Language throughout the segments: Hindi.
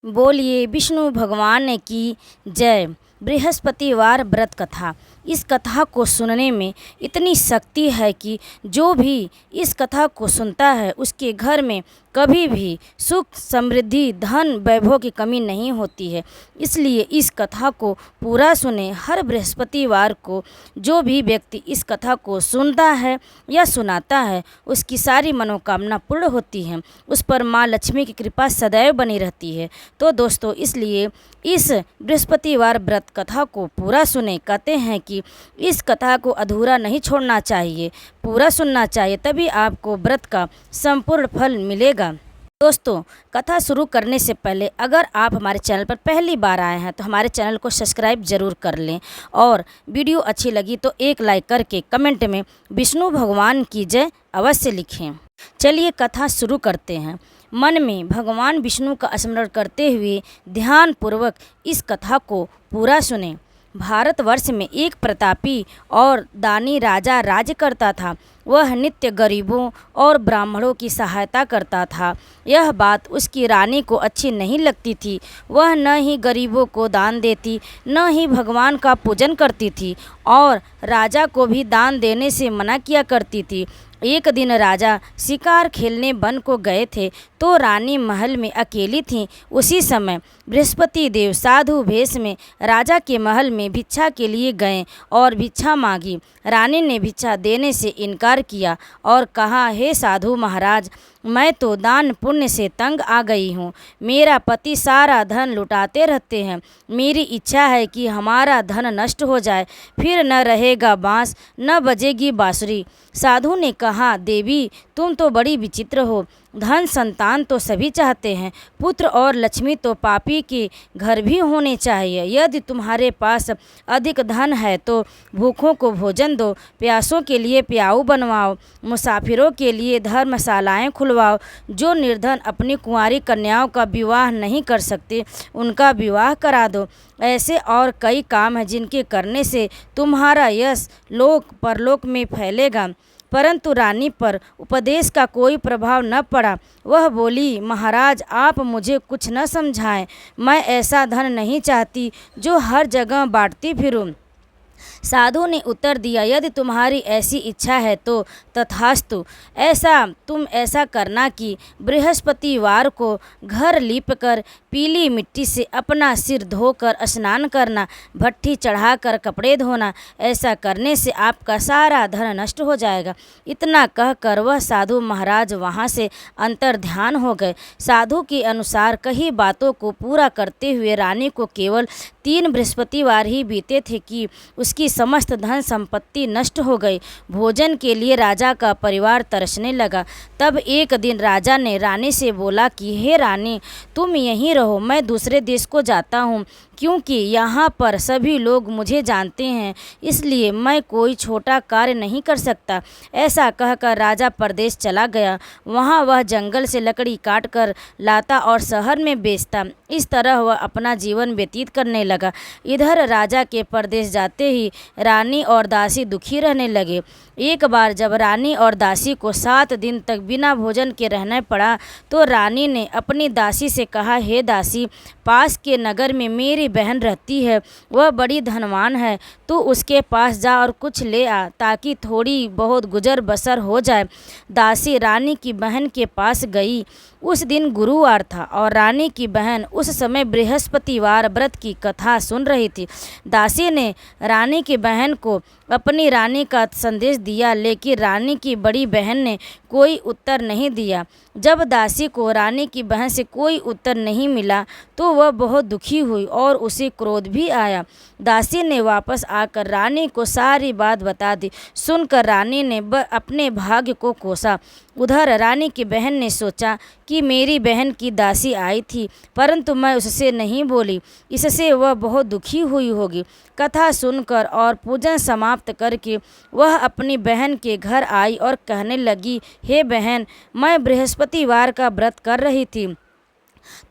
बोलिए विष्णु भगवान की जय। बृहस्पतिवार व्रत कथा। इस कथा को सुनने में इतनी शक्ति है कि जो भी इस कथा को सुनता है उसके घर में कभी भी सुख समृद्धि धन वैभव की कमी नहीं होती है। इसलिए इस कथा को पूरा सुने। हर बृहस्पतिवार को जो भी व्यक्ति इस कथा को सुनता है या सुनाता है उसकी सारी मनोकामना पूर्ण होती है। उस पर माँ लक्ष्मी की कृपा सदैव बनी रहती है। तो दोस्तों, इसलिए इस बृहस्पतिवार व्रत कथा को पूरा सुने। कहते हैं कि इस कथा को अधूरा नहीं छोड़ना चाहिए, पूरा सुनना चाहिए, तभी आपको व्रत का संपूर्ण फल मिलेगा। दोस्तों, कथा शुरू करने से पहले अगर आप हमारे चैनल पर पहली बार आए हैं तो हमारे चैनल को सब्सक्राइब जरूर कर लें और वीडियो अच्छी लगी तो एक लाइक करके कमेंट में विष्णु भगवान की जय अवश्य लिखें। चलिए कथा शुरू करते हैं। मन में भगवान विष्णु का स्मरण करते हुए ध्यानपूर्वक इस कथा को पूरा सुने। भारतवर्ष में एक प्रतापी और दानी राजा राज्य करता था। वह नित्य गरीबों और ब्राह्मणों की सहायता करता था। यह बात उसकी रानी को अच्छी नहीं लगती थी। वह न ही गरीबों को दान देती, न ही भगवान का पूजन करती थी और राजा को भी दान देने से मना किया करती थी। एक दिन राजा शिकार खेलने वन को गए थे तो रानी महल में अकेली थी। उसी समय बृहस्पति देव साधु वेश में राजा के महल में भिक्षा के लिए गए और भिक्षा मांगी। रानी ने भिक्षा देने से इनकार किया और कहा, हे साधु महाराज, मैं तो दान पुण्य से तंग आ गई हूँ। मेरा पति सारा धन लुटाते रहते हैं। मेरी इच्छा है कि हमारा धन नष्ट हो जाए, फिर न रहेगा बाँस न बजेगी बाँसुरी। साधु ने कहा, देवी तुम तो बड़ी विचित्र हो। धन संतान तो सभी चाहते हैं, पुत्र और लक्ष्मी तो पापी के घर भी होने चाहिए। यदि तुम्हारे पास अधिक धन है तो भूखों को भोजन दो, प्यासों के लिए प्याऊ बनवाओ, मुसाफिरों के लिए धर्मशालाएं खुलवाओ। जो निर्धन अपनी कुंवारी कन्याओं का विवाह नहीं कर सकते उनका विवाह करा दो। ऐसे और कई काम हैं जिनके करने से तुम्हारा यश लोक परलोक में फैलेगा। परंतु रानी पर उपदेश का कोई प्रभाव न पड़ा। वह बोली, महाराज आप मुझे कुछ न समझाएं। मैं ऐसा धन नहीं चाहती जो हर जगह बांटती फिरूं। साधु ने उत्तर दिया, यदि तुम्हारी ऐसी इच्छा है तो तथास्तु। तुम ऐसा करना कि बृहस्पतिवार को घर लीपकर पीली मिट्टी से अपना सिर धोकर स्नान करना, भट्ठी चढ़ाकर कपड़े धोना। ऐसा करने से आपका सारा धन नष्ट हो जाएगा। इतना कहकर वह साधु महाराज वहाँ से अंतर्ध्यान हो गए। साधु के अनुसार कही बातों को पूरा करते हुए रानी को केवल 3 बृहस्पतिवार ही बीते थे कि उसकी समस्त धन संपत्ति नष्ट हो गई। भोजन के लिए राजा का परिवार तरसने लगा। तब एक दिन राजा ने रानी से बोला कि हे रानी, तुम यहीं रहो, मैं दूसरे देश को जाता हूँ, क्योंकि यहाँ पर सभी लोग मुझे जानते हैं, इसलिए मैं कोई छोटा कार्य नहीं कर सकता। ऐसा कहकर राजा परदेश चला गया। वहाँ वह जंगल से लकड़ी काट कर लाता और शहर में बेचता। इस तरह वह अपना जीवन व्यतीत करने लगा। इधर राजा के परदेश जाते ही रानी और दासी दुखी रहने लगे। एक बार जब रानी और दासी को 7 दिन तक बिना भोजन के रहना पड़ा तो रानी ने अपनी दासी से कहा, हे दासी, पास के नगर में मेरी बहन रहती है, वह बड़ी धनवान है, तू उसके पास जा और कुछ ले आ ताकि थोड़ी बहुत गुजर बसर हो जाए। दासी रानी की बहन के पास गई। उस दिन गुरुवार था और रानी की बहन उस समय बृहस्पतिवार व्रत की कथा सुन रही थी। दासी ने रानी की बहन को अपनी रानी का संदेश दिया, लेकिन रानी की बड़ी बहन ने कोई उत्तर नहीं दिया। जब दासी को रानी की बहन से कोई उत्तर नहीं मिला तो वह बहुत दुखी हुई और उसे क्रोध भी आया। दासी ने वापस आकर रानी को सारी बात बता दी। सुनकर रानी ने अपने भाग्य को कोसा। उधर रानी की बहन ने सोचा कि मेरी बहन की दासी आई थी परंतु मैं उससे नहीं बोली, इससे वह बहुत दुखी हुई होगी। कथा सुनकर और पूजन समाप्त करके वह अपनी बहन के घर आई और कहने लगी, हे बहन, मैं बृहस्पतिवार का व्रत कर रही थी।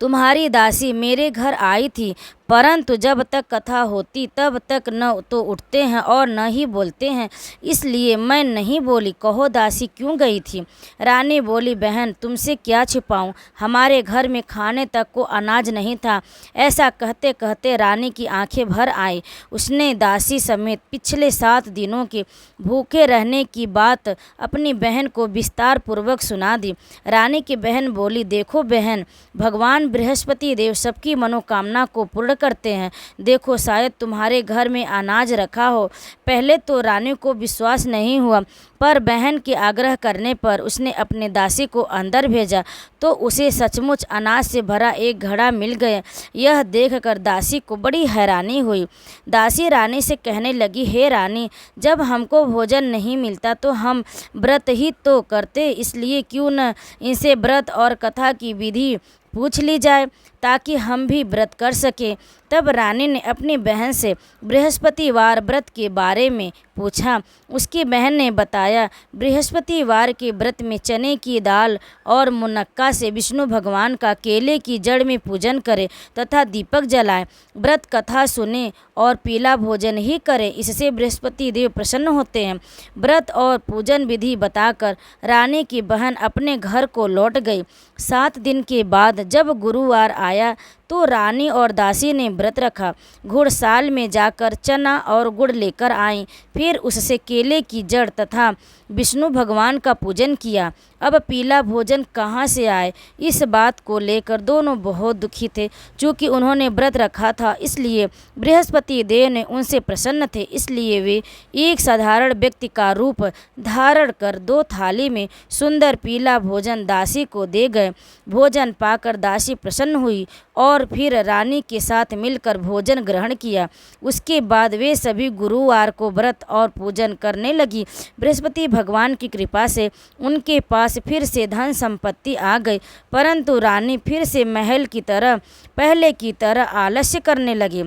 तुम्हारी दासी मेरे घर आई थी परंतु जब तक कथा होती तब तक न तो उठते हैं और न ही बोलते हैं, इसलिए मैं नहीं बोली। कहो दासी क्यों गई थी? रानी बोली, बहन तुमसे क्या छिपाऊं, हमारे घर में खाने तक को अनाज नहीं था। ऐसा कहते कहते रानी की आंखें भर आई। उसने दासी समेत पिछले 7 दिनों के भूखे रहने की बात अपनी बहन को विस्तार पूर्वक सुना दी। रानी की बहन बोली, देखो बहन, भगवान बृहस्पति देव सबकी मनोकामना को पूर्ण करते हैं। देखो शायद तुम्हारे घर में अनाज रखा हो। पहले तो रानी को विश्वास नहीं हुआ, पर बहन के आग्रह करने पर उसने अपने दासी को अंदर भेजा तो उसे सचमुच अनाज से भरा एक घड़ा मिल गया। यह देखकर दासी को बड़ी हैरानी हुई। दासी रानी से कहने लगी, हे रानी, जब हमको भोजन नहीं मिलता तो हम व्रत ही तो करते, इसलिए क्यों न इनसे व्रत और कथा की विधि पूछ ली जाए ताकि हम भी व्रत कर सकें। तब रानी ने अपनी बहन से बृहस्पतिवार व्रत के बारे में पूछा। उसकी बहन ने बताया, बृहस्पतिवार के व्रत में चने की दाल और मुनक्का से विष्णु भगवान का केले की जड़ में पूजन करें तथा दीपक जलाएं, व्रत कथा सुने और पीला भोजन ही करें, इससे बृहस्पति देव प्रसन्न होते हैं। व्रत और पूजन विधि बताकर रानी की बहन अपने घर को लौट गई। 7 दिन के बाद जब गुरुवार आया तो रानी और दासी ने व्रत रखा। घुड़साल में जाकर चना और गुड़ लेकर आईं, फिर उससे केले की जड़ तथा विष्णु भगवान का पूजन किया। अब पीला भोजन कहाँ से आए, इस बात को लेकर दोनों बहुत दुखी थे। चूँकि उन्होंने व्रत रखा था इसलिए बृहस्पति देव ने उनसे प्रसन्न थे, इसलिए वे एक साधारण व्यक्ति का रूप धारण कर 2 थाली में सुंदर पीला भोजन दासी को दे गए। भोजन पाकर दासी प्रसन्न हुई और फिर रानी के साथ मिलकर भोजन ग्रहण किया। उसके बाद वे सभी गुरुवार को व्रत और पूजन करने लगी। बृहस्पति भगवान की कृपा से उनके पास फिर से धन संपत्ति आ गई, परंतु रानी फिर से महल की तरह पहले की तरह आलस्य करने लगी।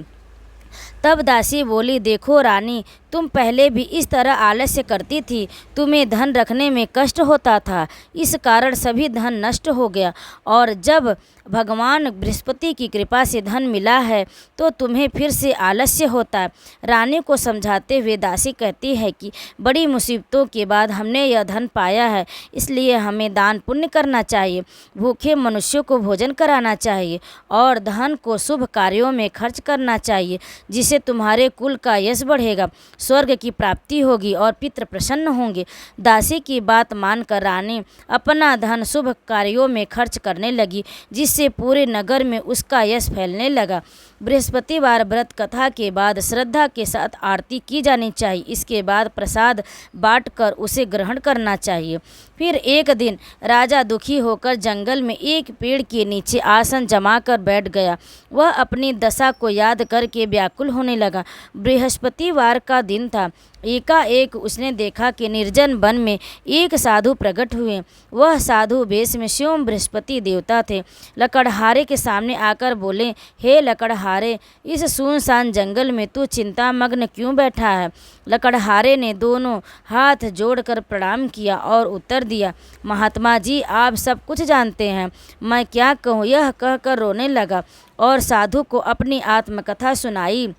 तब दासी बोली, देखो रानी, तुम पहले भी इस तरह आलस्य करती थी, तुम्हें धन रखने में कष्ट होता था, इस कारण सभी धन नष्ट हो गया, और जब भगवान बृहस्पति की कृपा से धन मिला है तो तुम्हें फिर से आलस्य होता है। रानी को समझाते हुए दासी कहती है कि बड़ी मुसीबतों के बाद हमने यह धन पाया है, इसलिए हमें दान पुण्य करना चाहिए, भूखे मनुष्यों को भोजन कराना चाहिए और धन को शुभ कार्यों में खर्च करना चाहिए, जिससे तुम्हारे कुल का यश बढ़ेगा, स्वर्ग की प्राप्ति होगी और पितृ प्रसन्न होंगे। दासी की बात मानकर रानी अपना धन शुभ कार्यों में खर्च करने लगी, जिससे पूरे नगर में उसका यश फैलने लगा। बृहस्पतिवार व्रत कथा के बाद श्रद्धा के साथ आरती की जानी चाहिए। इसके बाद प्रसाद बांटकर उसे ग्रहण करना चाहिए। फिर एक दिन राजा दुखी होकर जंगल में एक पेड़ के नीचे आसन जमाकर बैठ गया। वह अपनी दशा को याद करके व्याकुल होने लगा। बृहस्पतिवार का दिन था। एकाएक उसने देखा कि निर्जन वन में एक साधु प्रकट हुए। वह साधु वेश में स्वयं बृहस्पति देवता थे। लकड़हारे के सामने आकर बोले, हे लकड़हारे, इस सुनसान जंगल में तू चिंतामग्न क्यों बैठा है? लकड़हारे ने दोनों हाथ जोड़कर प्रणाम किया और उत्तर दिया, महात्मा जी, आप सब कुछ जानते हैं, मैं क्या कहूँ? यह कहकर रोने लगा और साधु को अपनी आत्मकथा सुनाई।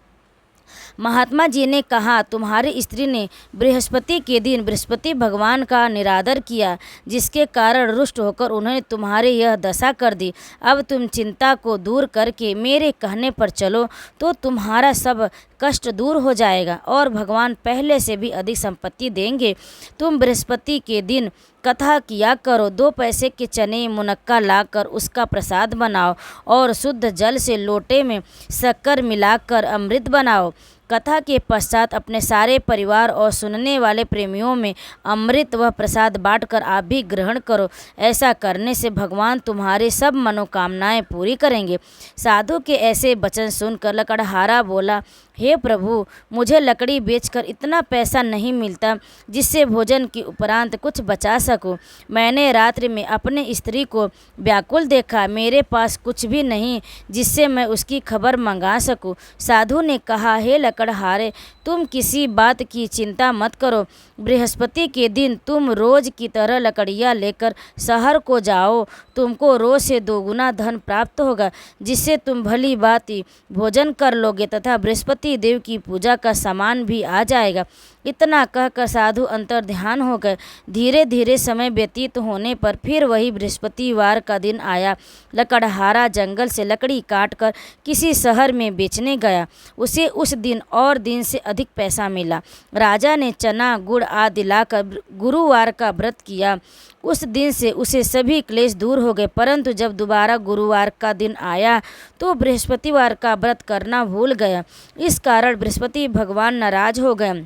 महात्मा जी ने कहा, तुम्हारी स्त्री ने बृहस्पति के दिन बृहस्पति भगवान का निरादर किया, जिसके कारण रुष्ट होकर उन्होंने तुम्हारी यह दशा कर दी। अब तुम चिंता को दूर करके मेरे कहने पर चलो तो तुम्हारा सब कष्ट दूर हो जाएगा और भगवान पहले से भी अधिक संपत्ति देंगे। तुम बृहस्पति के दिन कथा किया करो। 2 पैसे के चने मुनक्का लाकर उसका प्रसाद बनाओ और शुद्ध जल से लोटे में शक्कर मिलाकर अमृत बनाओ। कथा के पश्चात अपने सारे परिवार और सुनने वाले प्रेमियों में अमृत व प्रसाद बांटकर आप भी ग्रहण करो। ऐसा करने से भगवान तुम्हारे सब मनोकामनाएं पूरी करेंगे। साधु के ऐसे वचन सुनकर लकड़हारा बोला, हे प्रभु, मुझे लकड़ी बेचकर इतना पैसा नहीं मिलता जिससे भोजन के उपरांत कुछ बचा सकूं। मैंने रात्रि में अपने स्त्री को व्याकुल देखा, मेरे पास कुछ भी नहीं जिससे मैं उसकी खबर मंगा सकूं। साधु ने कहा, हे लकड़हारे, तुम किसी बात की चिंता मत करो। बृहस्पति के दिन तुम रोज की तरह लकड़ियाँ लेकर शहर को जाओ। तुमको रोज से 2 गुना धन प्राप्त होगा, जिससे तुम भली भांति भोजन कर लोगे तथा बृहस्पति देव की पूजा का सामान भी आ जाएगा। इतना कहकर साधु अंतर ध्यान हो गए। धीरे धीरे समय व्यतीत होने पर फिर वही बृहस्पतिवार का दिन आया। लकड़हारा जंगल से लकड़ी काटकर किसी शहर में बेचने गया। उसे उस दिन और दिन से अधिक पैसा मिला। राजा ने चना गुड़ आदि लाकर गुरुवार का व्रत किया। उस दिन से उसे सभी क्लेश दूर हो गए। परंतु जब दोबारा गुरुवार का दिन आया तो बृहस्पतिवार का व्रत करना भूल गया। इस कारण बृहस्पति भगवान नाराज हो गए।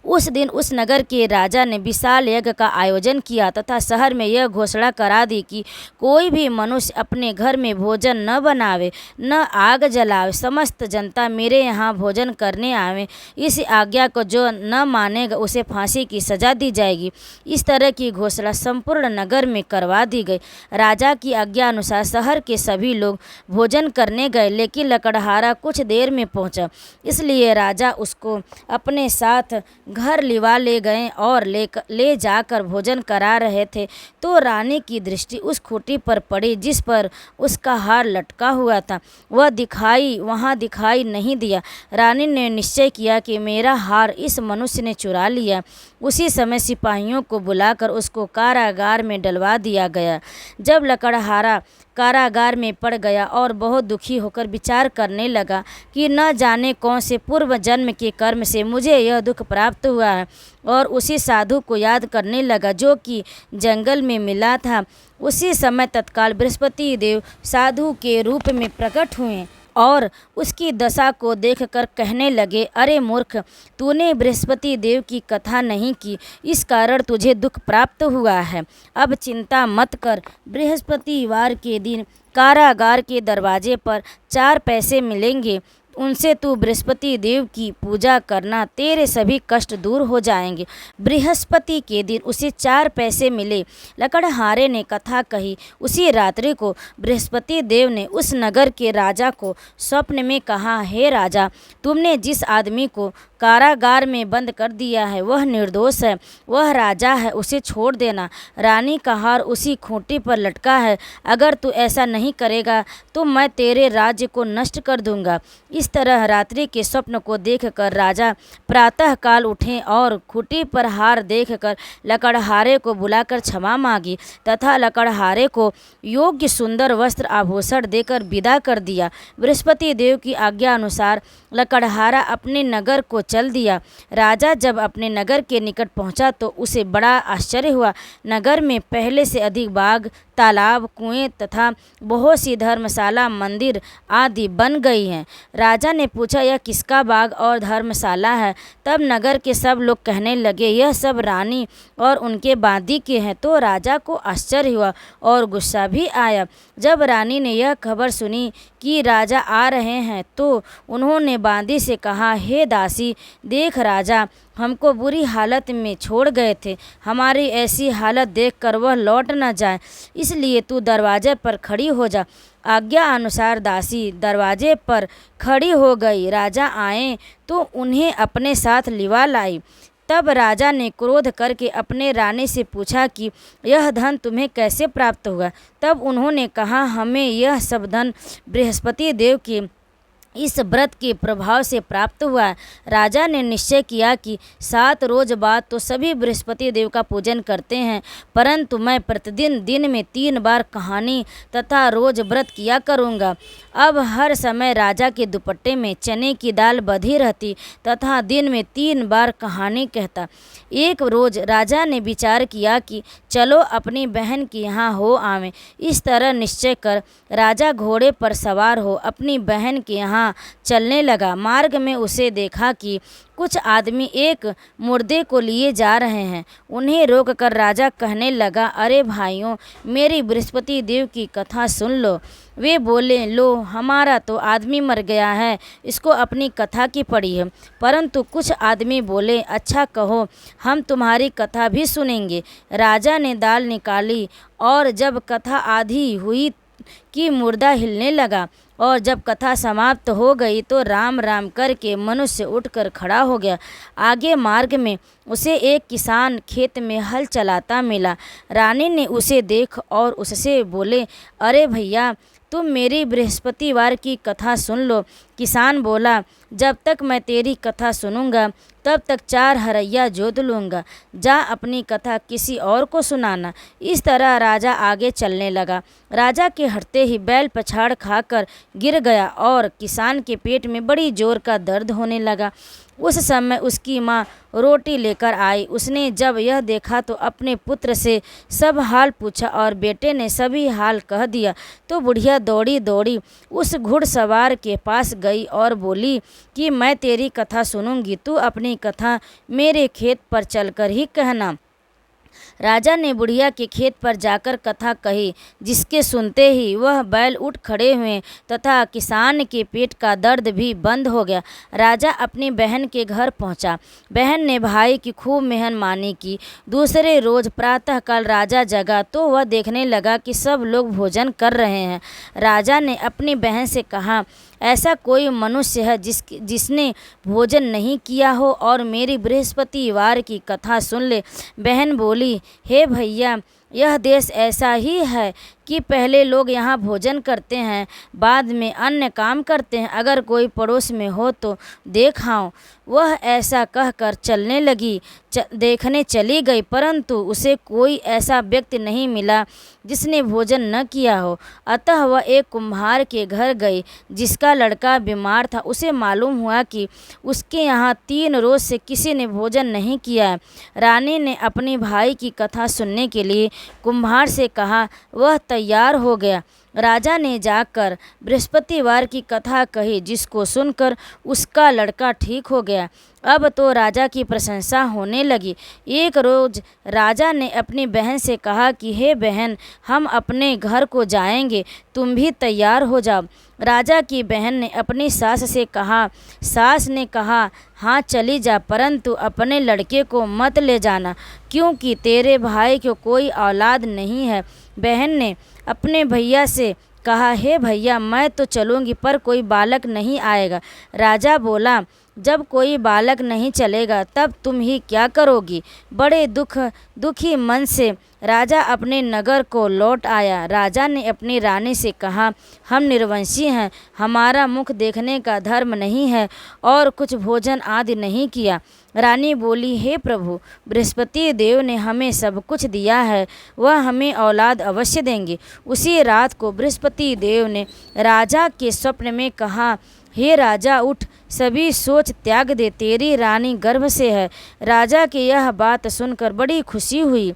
उस दिन उस नगर के राजा ने विशाल यज्ञ का आयोजन किया तथा शहर में यह घोषणा करा दी कि कोई भी मनुष्य अपने घर में भोजन न बनावे, न आग जलावे। समस्त जनता मेरे यहाँ भोजन करने आवे। इस आज्ञा को जो न मानेगा उसे फांसी की सजा दी जाएगी। इस तरह की घोषणा संपूर्ण नगर में करवा दी गई। राजा की आज्ञा अनुसार शहर के सभी लोग भोजन करने गए, लेकिन लकड़हारा कुछ देर में पहुँचा। इसलिए राजा उसको अपने साथ घर लिवा ले गए और ले जाकर भोजन करा रहे थे तो रानी की दृष्टि उस खूंटी पर पड़ी जिस पर उसका हार लटका हुआ था। वह वहाँ दिखाई नहीं दिया। रानी ने निश्चय किया कि मेरा हार इस मनुष्य ने चुरा लिया। उसी समय सिपाहियों को बुलाकर उसको कारागार में डलवा दिया गया। जब लकड़हारा कारागार में पड़ गया और बहुत दुखी होकर विचार करने लगा कि न जाने कौन से पूर्व जन्म के कर्म से मुझे यह दुख प्राप्त हुआ है, और उसी साधु को याद करने लगा जो कि जंगल में मिला था। उसी समय तत्काल बृहस्पति देव साधु के रूप में प्रकट हुए और उसकी दशा को देखकर कहने लगे, अरे मूर्ख, तूने बृहस्पति देव की कथा नहीं की, इस कारण तुझे दुख प्राप्त हुआ है। अब चिंता मत कर। बृहस्पतिवार के दिन कारागार के दरवाजे पर 4 पैसे मिलेंगे। उनसे तू बृहस्पति देव की पूजा करना, तेरे सभी कष्ट दूर हो जाएंगे। बृहस्पति के दिन उसे 4 पैसे मिले। लकड़हारे ने कथा कही। उसी रात्रि को बृहस्पति देव ने उस नगर के राजा को स्वप्न में कहा, हे राजा, तुमने जिस आदमी को कारागार में बंद कर दिया है वह निर्दोष है, वह राजा है, उसे छोड़ देना। रानी का हार उसी खूंटी पर लटका है। अगर तू ऐसा नहीं करेगा तो मैं तेरे राज्य को नष्ट कर दूंगा। इस तरह रात्रि के स्वप्न को देखकर राजा प्रातः काल उठे और खूंटी पर हार देखकर लकड़हारे को बुलाकर क्षमा मांगी तथा लकड़हारे को योग्य सुंदर वस्त्र आभूषण देकर विदा कर दिया। बृहस्पति देव की आज्ञा अनुसार लकड़हारा अपने नगर को चल दिया। राजा जब अपने नगर के निकट पहुंचा तो उसे बड़ा आश्चर्य हुआ। नगर में पहले से अधिक बाग, तालाब, कुएं तथा बहुत सी धर्मशाला, मंदिर आदि बन गई हैं। राजा ने पूछा, यह किसका बाग और धर्मशाला है? तब नगर के सब लोग कहने लगे, यह सब रानी और उनके बांदी के हैं। तो राजा को आश्चर्य हुआ और गुस्सा भी आया। जब रानी ने यह खबर सुनी कि राजा आ रहे हैं तो उन्होंने बांदी से कहा, हे दासी, देख राजा हमको बुरी हालत में छोड़ गए थे। हमारी ऐसी हालत देखकर वह लौट न जाए, इसलिए तू दरवाजे पर खड़ी हो जा। आज्ञा अनुसार दासी दरवाजे पर खड़ी हो गई। राजा आए तो उन्हें अपने साथ लिवा लाई। तब राजा ने क्रोध करके अपने रानी से पूछा कि यह धन तुम्हें कैसे प्राप्त हुआ? तब उन्होंने कहा, हमें यह सब धन बृहस्पति देव के इस व्रत के प्रभाव से प्राप्त हुआ है। राजा ने निश्चय किया कि 7 रोज बाद तो सभी बृहस्पति देव का पूजन करते हैं, परंतु मैं प्रतिदिन दिन में 3 बार कहानी तथा रोज व्रत किया करूँगा। अब हर समय राजा के दुपट्टे में चने की दाल बधी रहती तथा दिन में 3 बार कहानी कहता। एक रोज राजा ने विचार किया कि चलो अपनी बहन के यहाँ हो आवें। इस तरह निश्चय कर राजा घोड़े पर सवार हो अपनी बहन के यहाँ चलने लगा। मार्ग में उसे देखा कि कुछ आदमी एक मुर्दे को लिए जा रहे हैं। उन्हें रोककर राजा कहने लगा, अरे भाइयों, मेरी बृहस्पति देव की कथा सुन लो। वे बोले, लो, हमारा तो आदमी मर गया है, इसको अपनी कथा की पड़ी है। परंतु कुछ आदमी बोले, अच्छा कहो, हम तुम्हारी कथा भी सुनेंगे। राजा ने दाल निकाली और जब कथा आधी हुई कि मुर्दा हिलने लगा। और जब कथा समाप्त हो गई तो राम राम करके मनुष्य उठकर खड़ा हो गया। आगे मार्ग में उसे एक किसान खेत में हल चलाता मिला। रानी ने उसे देख और उससे बोले, अरे भैया, तुम मेरी बृहस्पतिवार की कथा सुन लो। किसान बोला, जब तक मैं तेरी कथा सुनूंगा तब तक 4 हरैया जोत लूँगा। जा अपनी कथा किसी और को सुनाना। इस तरह राजा आगे चलने लगा। राजा के हटते ही बैल पछाड़ खाकर गिर गया और किसान के पेट में बड़ी जोर का दर्द होने लगा। उस समय उसकी माँ रोटी लेकर आई। उसने जब यह देखा तो अपने पुत्र से सब हाल पूछा और बेटे ने सभी हाल कह दिया। तो बुढ़िया दौड़ी दौड़ी उस घुड़सवार के पास गई और बोली कि मैं तेरी कथा सुनूंगी, तू अपनी कथा मेरे खेत पर चलकर ही कहना। राजा ने बुढ़िया के खेत पर जाकर कथा कही, जिसके सुनते ही वह बैल उठ खड़े हुए तथा किसान के पेट का दर्द भी बंद हो गया। राजा अपनी बहन के घर पहुंचा। बहन ने भाई की खूब मेहमानी की। दूसरे रोज प्रातःकाल राजा जगा तो वह देखने लगा कि सब लोग भोजन कर रहे हैं। राजा ने अपनी बहन से कहा, ऐसा कोई मनुष्य है जिसने भोजन नहीं किया हो और मेरी बृहस्पतिवार की कथा सुन ले। बहन बोली, हे भैया, यह देश ऐसा ही है कि पहले लोग यहाँ भोजन करते हैं, बाद में अन्य काम करते हैं। अगर कोई पड़ोस में हो तो देख आओ। वह ऐसा कहकर चलने लगी। देखने चली गई, परंतु उसे कोई ऐसा व्यक्ति नहीं मिला जिसने भोजन न किया हो। अतः वह एक कुम्हार के घर गई जिसका लड़का बीमार था। उसे मालूम हुआ कि उसके यहाँ 3 रोज से किसी ने भोजन नहीं किया है। रानी ने अपने भाई की कथा सुनने के लिए कुम्हार से कहा। वह तैयार हो गया। राजा ने जाकर बृहस्पतिवार की कथा कही, जिसको सुनकर उसका लड़का ठीक हो गया। अब तो राजा की प्रशंसा होने लगी। एक रोज राजा ने अपनी बहन से कहा कि हे बहन, हम अपने घर को जाएंगे, तुम भी तैयार हो जाओ। राजा की बहन ने अपनी सास से कहा। सास ने कहा, हाँ चली जा, परंतु अपने लड़के को मत ले जाना, क्योंकि तेरे भाई को कोई औलाद नहीं है। बहन ने अपने भैया से कहा, हे भैया, मैं तो चलूँगी पर कोई बालक नहीं आएगा। राजा बोला, जब कोई बालक नहीं चलेगा तब तुम ही क्या करोगी। बड़े दुखी मन से राजा अपने नगर को लौट आया। राजा ने अपनी रानी से कहा, हम निर्वंशी हैं, हमारा मुख देखने का धर्म नहीं है और कुछ भोजन आदि नहीं किया। रानी बोली, हे प्रभु, बृहस्पति देव ने हमें सब कुछ दिया है, वह हमें औलाद अवश्य देंगे। उसी रात को बृहस्पति देव ने राजा के स्वप्न में कहा, हे राजा, उठ, सभी सोच त्याग दे, तेरी रानी गर्भ से है। राजा की यह बात सुनकर बड़ी खुशी हुई।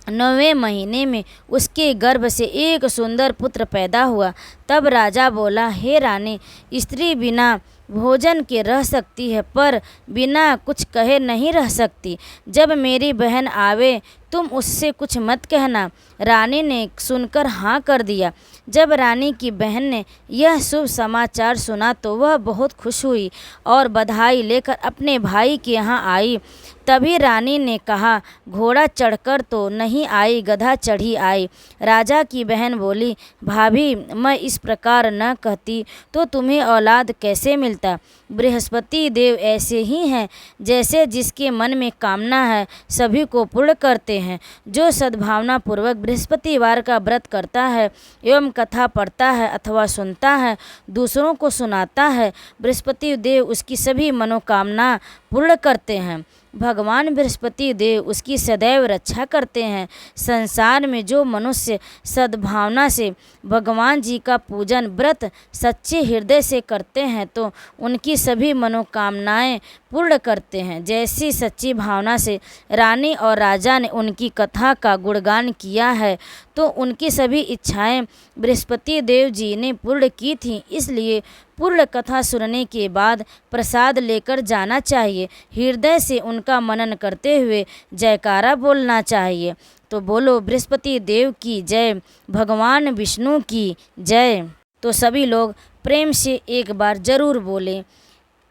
9वें महीने में उसके गर्भ से एक सुंदर पुत्र पैदा हुआ। तब राजा बोला, हे रानी, स्त्री बिना भोजन के रह सकती है पर बिना कुछ कहे नहीं रह सकती। जब मेरी बहन आवे तुम उससे कुछ मत कहना। रानी ने सुनकर हाँ कर दिया। जब रानी की बहन ने यह शुभ समाचार सुना तो वह बहुत खुश हुई और बधाई लेकर अपने भाई के यहाँ आई। तभी रानी ने कहा, घोड़ा चढ़कर तो नहीं आई, गधा चढ़ी आई। राजा की बहन बोली, भाभी, मैं इस प्रकार न कहती तो तुम्हें औलाद कैसे मिलता। बृहस्पति देव ऐसे ही हैं, जैसे जिसके मन में कामना है सभी को पूर्ण करते हैं। जो सद्भावना पूर्वक बृहस्पतिवार का व्रत करता है एवं कथा पढ़ता है अथवा सुनता है, दूसरों को सुनाता है, बृहस्पति देव उसकी सभी मनोकामना पूर्ण करते हैं। भगवान बृहस्पति देव उसकी सदैव रक्षा करते हैं। संसार में जो मनुष्य सद्भावना से भगवान जी का पूजन व्रत सच्चे हृदय से करते हैं तो उनकी सभी मनोकामनाएं पूर्ण करते हैं। जैसी सच्ची भावना से रानी और राजा ने उनकी कथा का गुणगान किया है तो उनकी सभी इच्छाएं बृहस्पति देव जी ने पूर्ण की थीं। इसलिए पूर्ण कथा सुनने के बाद प्रसाद लेकर जाना चाहिए। हृदय से उनका मनन करते हुए जयकारा बोलना चाहिए। तो बोलो बृहस्पति देव की जय, भगवान विष्णु की जय। तो सभी लोग प्रेम से एक बार जरूर बोलें,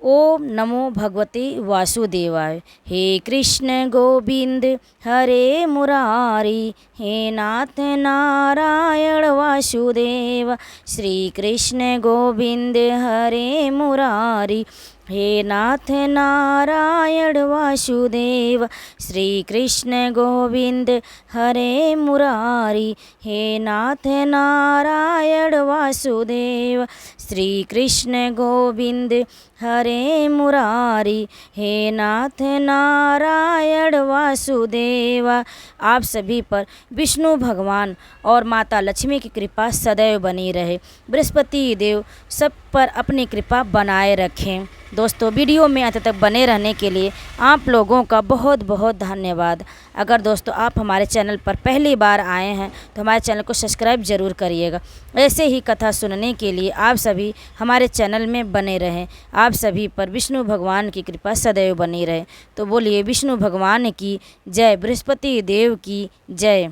ओम नमो भगवते वासुदेवाय। हे कृष्ण गोविंद हरे मुरारी, हे नाथ नारायण वासुदेव। श्री कृष्ण गोविंद हरे मुरारी, हे नाथ नारायण वासुदेव। श्री कृष्ण गोविंद हरे मुरारी, हे नाथ नारायण वासुदेव। श्री कृष्ण गोविंद हरे मुरारी, हे नाथ नारायण वासुदेव। आप सभी पर विष्णु भगवान और माता लक्ष्मी की कृपा सदैव बनी रहे। बृहस्पति देव सब पर अपनी कृपा बनाए रखें। दोस्तों, वीडियो में अंत तक बने रहने के लिए आप लोगों का बहुत बहुत धन्यवाद। अगर दोस्तों आप हमारे चैनल पर पहली बार आए हैं तो हमारे चैनल को सब्सक्राइब ज़रूर करिएगा। ऐसे ही कथा सुनने के लिए आप सभी हमारे चैनल में बने रहें। आप सभी पर विष्णु भगवान की कृपा सदैव बनी रहे। तो बोलिए विष्णु भगवान की जय, बृहस्पति देव की जय।